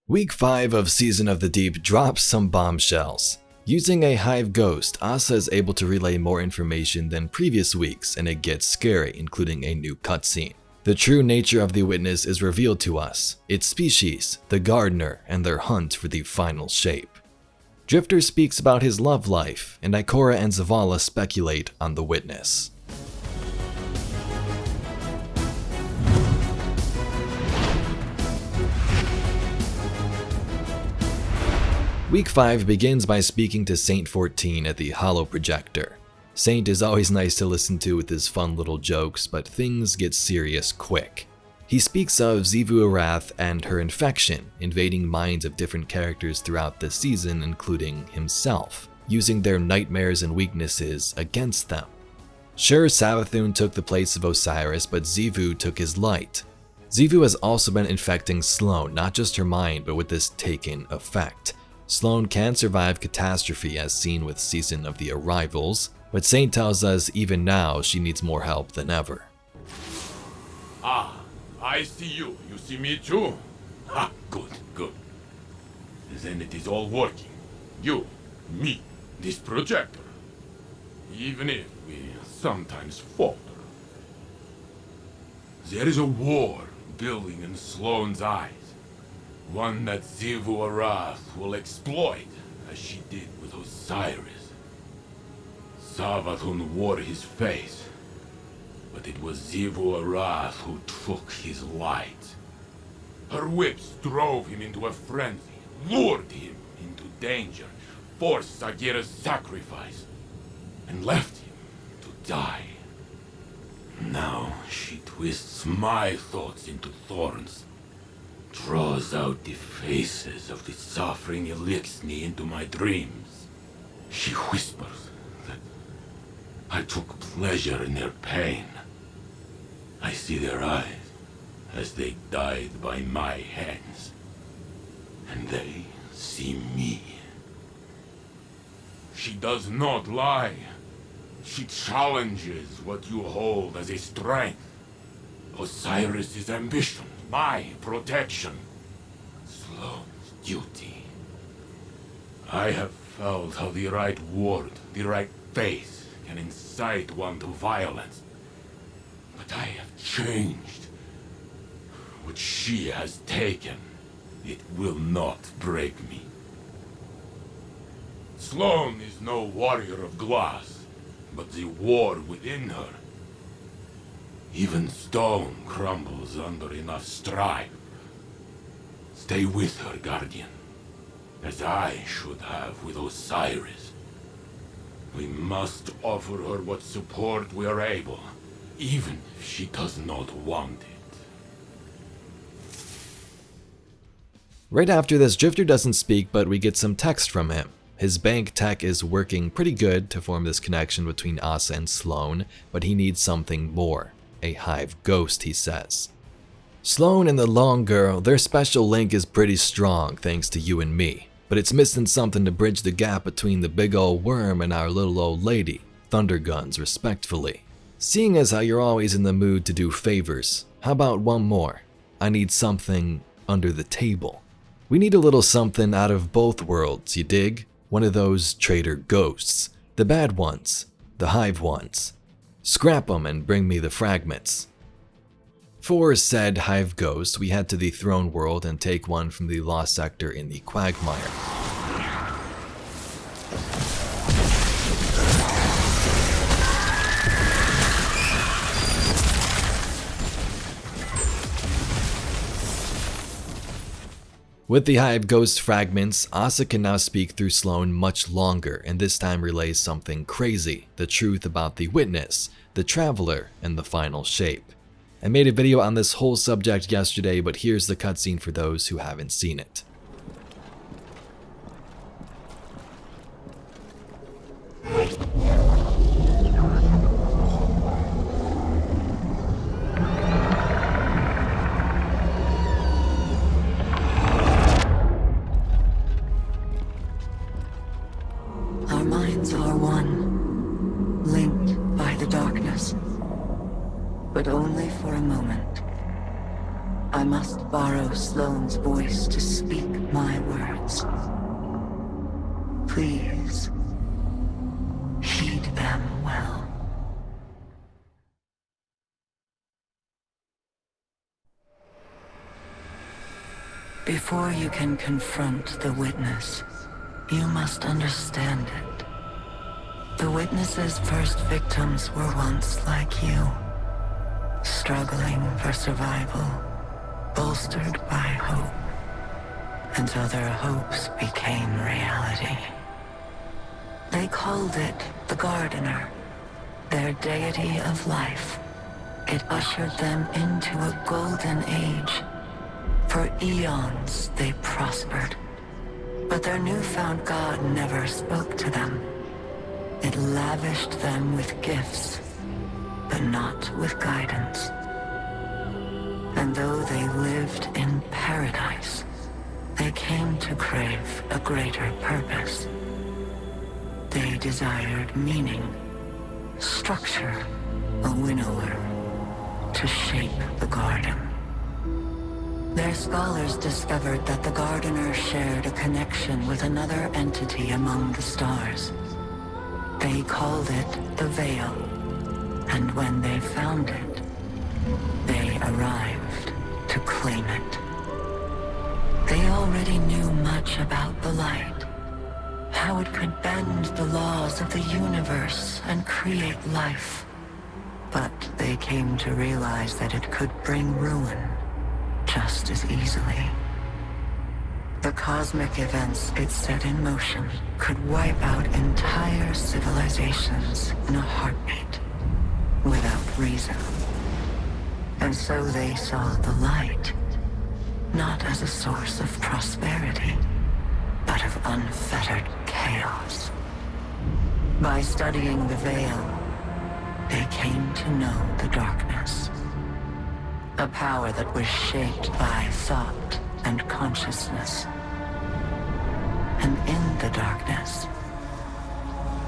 Week 5 of Season of the Deep drops some bombshells. Using a Hive Ghost, AHSA is able to relay more information than previous weeks, and it gets scary, including a new cutscene. The true nature of the witness is revealed to us, its species, the gardener, and their hunt for the final shape. Drifter speaks about his love life, and Ikora and Zavala speculate on the witness. Week 5 begins by speaking to Saint 14 at the Holo Projector. Saint is always nice to listen to with his fun little jokes, but things get serious quick. He speaks of Xivu Arath and her infection, invading minds of different characters throughout the season, including himself, using their nightmares and weaknesses against them. Sure, Savathun took the place of Osiris, but Xivu took his light. Xivu has also been infecting Sloan, not just her mind, but with this taken effect. Sloan can survive catastrophe as seen with Season of the Arrivals, but Saint tells us even now she needs more help than ever. Ah, I see you. You see me too? Ha, good, good. Then it is all working. You, me, this projector. Even if we sometimes falter. There is a war building in Sloan's eyes. One that Xivu Arath will exploit, as she did with Osiris. Savathun wore his face, but it was Xivu Arath who took his light. Her whips drove him into a frenzy, lured him into danger, forced Sagira's sacrifice, and left him to die. Now she twists my thoughts into thorns, draws out the faces of the suffering Elixni into my dreams. She whispers that I took pleasure in their pain. I see their eyes as they died by my hands, and they see me. She does not lie. She challenges what you hold as a strength. Osiris' ambition, my protection, Sloan's duty. I have felt how the right word, the right face, can incite one to violence. But I have changed. What she has taken, it will not break me. Sloan is no warrior of glass, but the war within her. Even stone crumbles under enough strife. Stay with her, Guardian, as I should have with Osiris. We must offer her what support we are able, even if she does not want it. Right after this, Drifter doesn't speak, but we get some text from him. His bank tech is working pretty good to form this connection between AHSA and Sloan, but he needs something more. A Hive Ghost, he says. Sloan and the Long Girl, their special link is pretty strong thanks to you and me, but it's missing something to bridge the gap between the big old worm and our little old lady, Thunderguns respectfully. Seeing as how you're always in the mood to do favors, how about one more? I need something under the table. We need a little something out of both worlds, you dig? One of those traitor ghosts, the bad ones, the Hive ones. Scrap them and bring me the fragments. For said Hive Ghost, we head to the Throne World and take one from the Lost Sector in the Quagmire. With the Hive Ghost fragments, AHSA can now speak through Sloan much longer, and this time relays something crazy, the truth about the witness, the traveler, and the final shape. I made a video on this whole subject yesterday, but here's the cutscene for those who haven't seen it. Our minds are one, linked by the darkness, but only for a moment. I must borrow Sloan's voice to speak Please, heed them well. Before you can confront the witness, you must understand it. The witness's first victims were once like you, struggling for survival, bolstered by hope, until their hopes became reality. They called it the Gardener, their deity of life. It ushered them into a golden age. For eons they prospered, but their newfound god never spoke to them. It lavished them with gifts, but not with guidance. And though they lived in paradise, they came to crave a greater purpose. They desired meaning, structure, a winnower, to shape the garden. Their scholars discovered that the Gardener shared a connection with another entity among the stars. They called it the Veil, and when they found it, they arrived to claim it. They already knew much about the light, how it could bend the laws of the universe and create life. But they came to realize that it could bring ruin just as easily. The cosmic events it set in motion could wipe out entire civilizations in a heartbeat, without reason. And so they saw the light, not as a source of prosperity, but of unfettered chaos. By studying the Veil, they came to know the darkness. A power that was shaped by thought and consciousness. And in the darkness,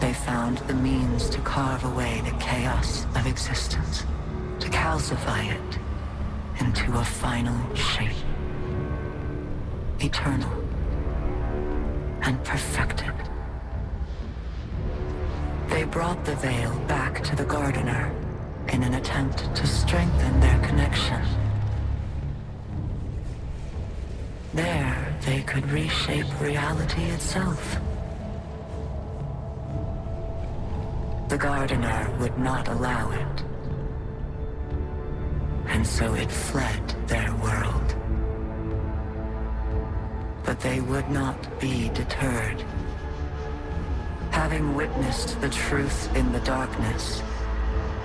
they found the means to carve away the chaos of existence, to calcify it into a final shape. Eternal and perfected. They brought the Veil back to the Gardener in an attempt to strengthen their connection. There, they could reshape reality itself. The Gardener would not allow it. And so it fled their world. But they would not be deterred. Having witnessed the truth in the darkness,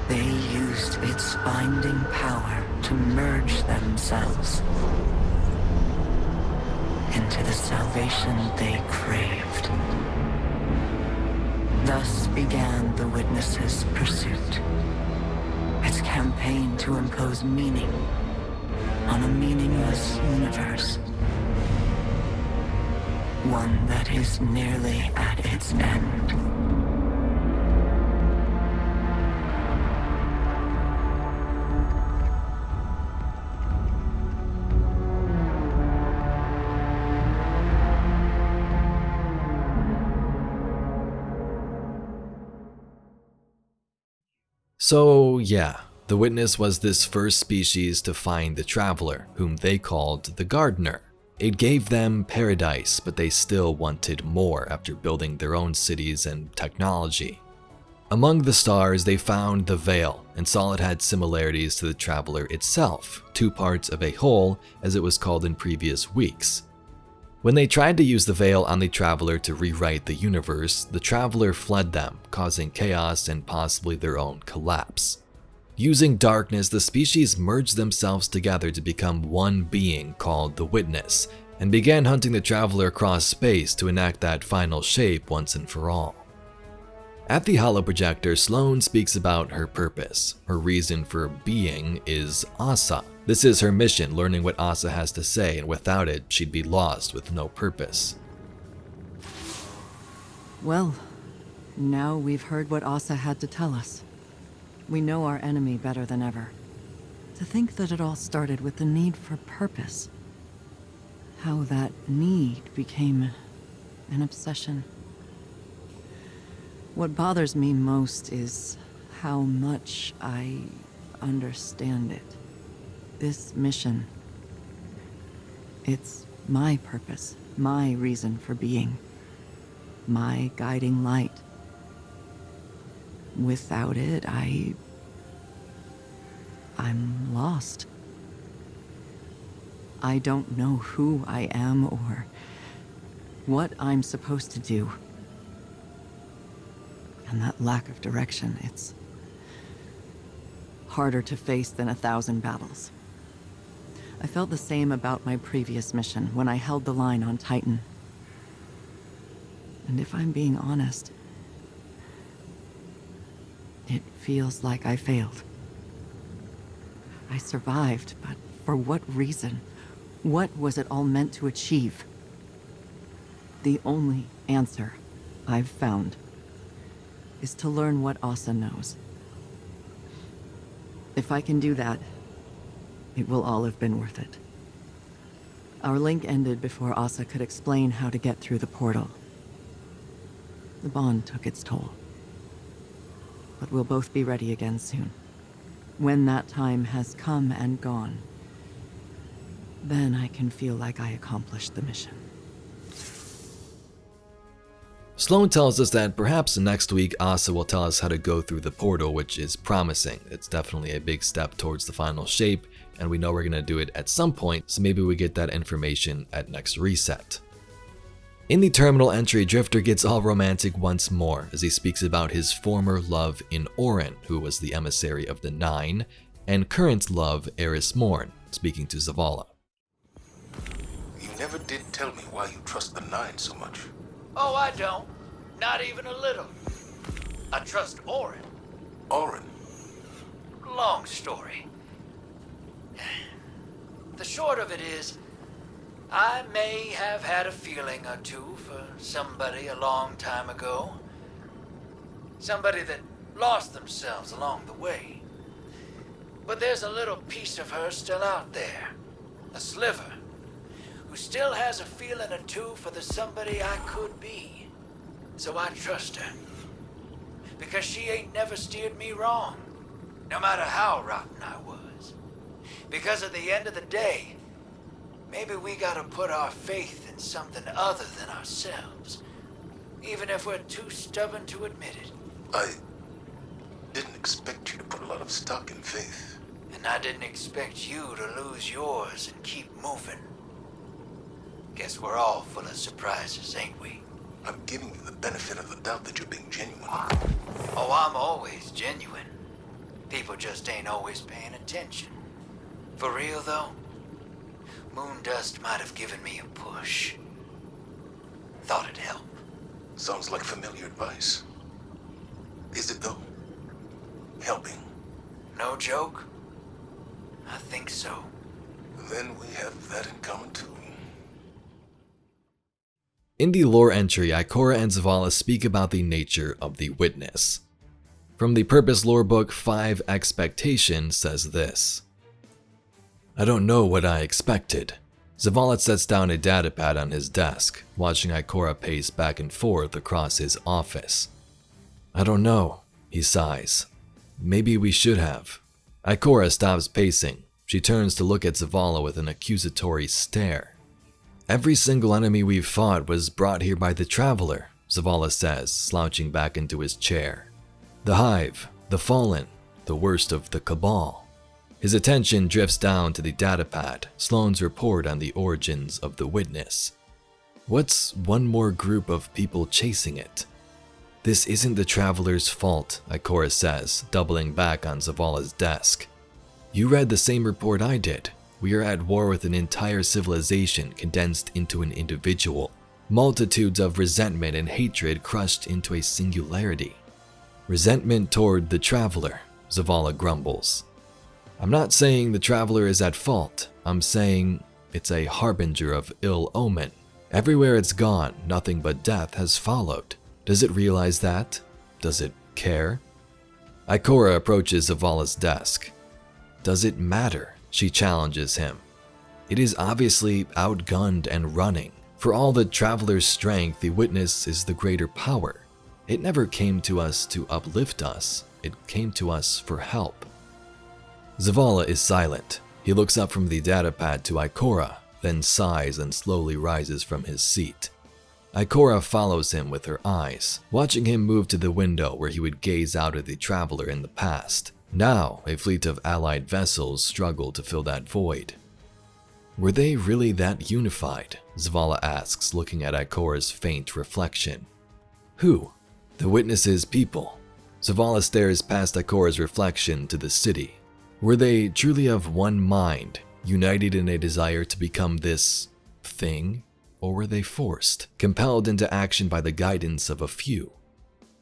they used its binding power to merge themselves into the salvation they craved. Thus began the Witness's pursuit, its campaign to impose meaning on a meaningless universe. One that is nearly at its end. So yeah, the Witness was this first species to find the Traveler, whom they called the Gardener. It gave them paradise, but they still wanted more after building their own cities and technology. Among the stars, they found the Veil and saw it had similarities to the Traveler itself, two parts of a whole, as it was called in previous weeks. When they tried to use the Veil on the Traveler to rewrite the universe, the Traveler fled them, causing chaos and possibly their own collapse. Using darkness, the species merged themselves together to become one being called the Witness, and began hunting the Traveler across space to enact that final shape once and for all. At the holoprojector, Sloan speaks about her purpose. Her reason for being is AHSA. This is her mission, learning what AHSA has to say, and without it, she'd be lost with no purpose. Well, now we've heard what AHSA had to tell us. We know our enemy better than ever. To think that it all started with the need for purpose. How that need became an obsession. What bothers me most is how much I understand it. This mission, it's my purpose, my reason for being, my guiding light. Without it, I'm lost. I don't know who I am or what I'm supposed to do. And that lack of direction, it's harder to face than 1,000 battles. I felt the same about my previous mission when I held the line on Titan. And if I'm being honest, it feels like I failed. I survived, but for what reason? What was it all meant to achieve? The only answer I've found is to learn what AHSA knows. If I can do that, it will all have been worth it. Our link ended before AHSA could explain how to get through the portal. The bond took its toll. But we'll both be ready again soon. When that time has come and gone, then I can feel like I accomplished the mission. Sloan tells us that perhaps next week AHSA will tell us how to go through the portal, which is promising. It's definitely a big step towards the final shape, and we know we're going to do it at some point, so maybe we get that information at next reset. In the terminal entry, Drifter gets all romantic once more as he speaks about his former love in Orin, who was the emissary of the Nine, and current love Eris Morn, speaking to Zavala. You never did tell me why you trust the Nine so much. Oh, I don't. Not even a little. I trust Orin. Orin? Long story. The short of it is, I may have had a feeling or two for somebody a long time ago. Somebody that lost themselves along the way. But there's a little piece of her still out there. A sliver. Who still has a feeling or two for the somebody I could be. So I trust her. Because she ain't never steered me wrong. No matter how rotten I was. Because at the end of the day, maybe we gotta put our faith in something other than ourselves. Even if we're too stubborn to admit it. I didn't expect you to put a lot of stock in faith. And I didn't expect you to lose yours and keep moving. Guess we're all full of surprises, ain't we? I'm giving you the benefit of the doubt that you're being genuine. Oh, I'm always genuine. People just ain't always paying attention. For real, though, Moondust might have given me a push. Thought it'd help. Sounds like familiar advice. Is it, though? Helping? No joke? I think so. Then we have that in common, too. In the lore entry, Ikora and Zavala speak about the nature of the witness. From the Purpose lore book, 5 Expectation says this. I don't know what I expected. Zavala sets down a datapad on his desk, watching Ikora pace back and forth across his office. I don't know, he sighs. Maybe we should have. Ikora stops pacing. She turns to look at Zavala with an accusatory stare. Every single enemy we've fought was brought here by the Traveler, Zavala says, slouching back into his chair. The Hive, the Fallen, the worst of the Cabal. His attention drifts down to the datapad, Sloan's report on the origins of the Witness. What's one more group of people chasing it? This isn't the Traveler's fault, Ikora says, doubling back on Zavala's desk. You read the same report I did. We are at war with an entire civilization condensed into an individual. Multitudes of resentment and hatred crushed into a singularity. Resentment toward the Traveler, Zavala grumbles. I'm not saying the Traveler is at fault. I'm saying it's a harbinger of ill omen. Everywhere it's gone, nothing but death has followed. Does it realize that? Does it care? Ikora approaches Zavala's desk. Does it matter? She challenges him. It is obviously outgunned and running. For all the Traveler's strength, the Witness is the greater power. It never came to us to uplift us, it came to us for help. Zavala is silent. He looks up from the datapad to Ikora, then sighs and slowly rises from his seat. Ikora follows him with her eyes, watching him move to the window where he would gaze out at the traveler in the past. Now, a fleet of allied vessels struggle to fill that void. Were they really that unified? Zavala asks, looking at Ikora's faint reflection. Who? The witnesses' people. Zavala stares past Ikora's reflection to the city. Were they truly of one mind, united in a desire to become this thing? Or were they forced, compelled into action by the guidance of a few?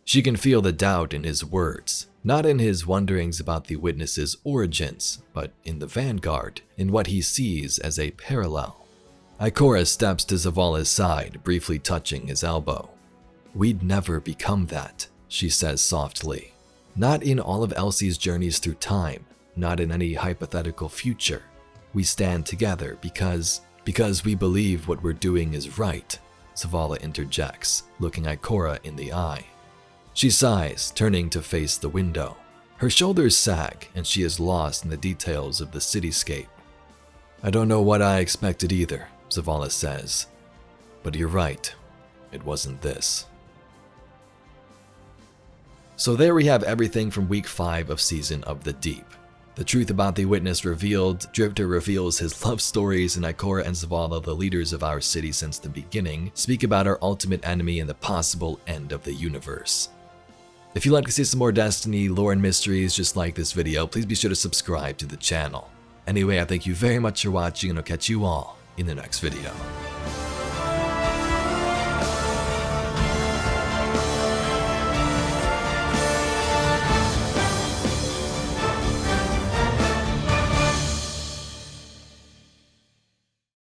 She can feel the doubt in his words, not in his wonderings about the witnesses' origins, but in the Vanguard, in what he sees as a parallel. Ikora steps to Zavala's side, briefly touching his elbow. We'd never become that, she says softly. Not in all of Elsie's journeys through time, not in any hypothetical future. We stand together because we believe what we're doing is right, Zavala interjects, looking Ikora in the eye. She sighs, turning to face the window. Her shoulders sag, and she is lost in the details of the cityscape. I don't know what I expected either, Zavala says. But you're right, it wasn't this. So there we have everything from week 5 of Season of the Deep. The truth about the witness revealed, Drifter reveals his love stories, and Ikora and Zavala, the leaders of our city since the beginning, speak about our ultimate enemy and the possible end of the universe. If you'd like to see some more Destiny lore and mysteries just like this video, please be sure to subscribe to the channel. Anyway, I thank you very much for watching, and I'll catch you all in the next video.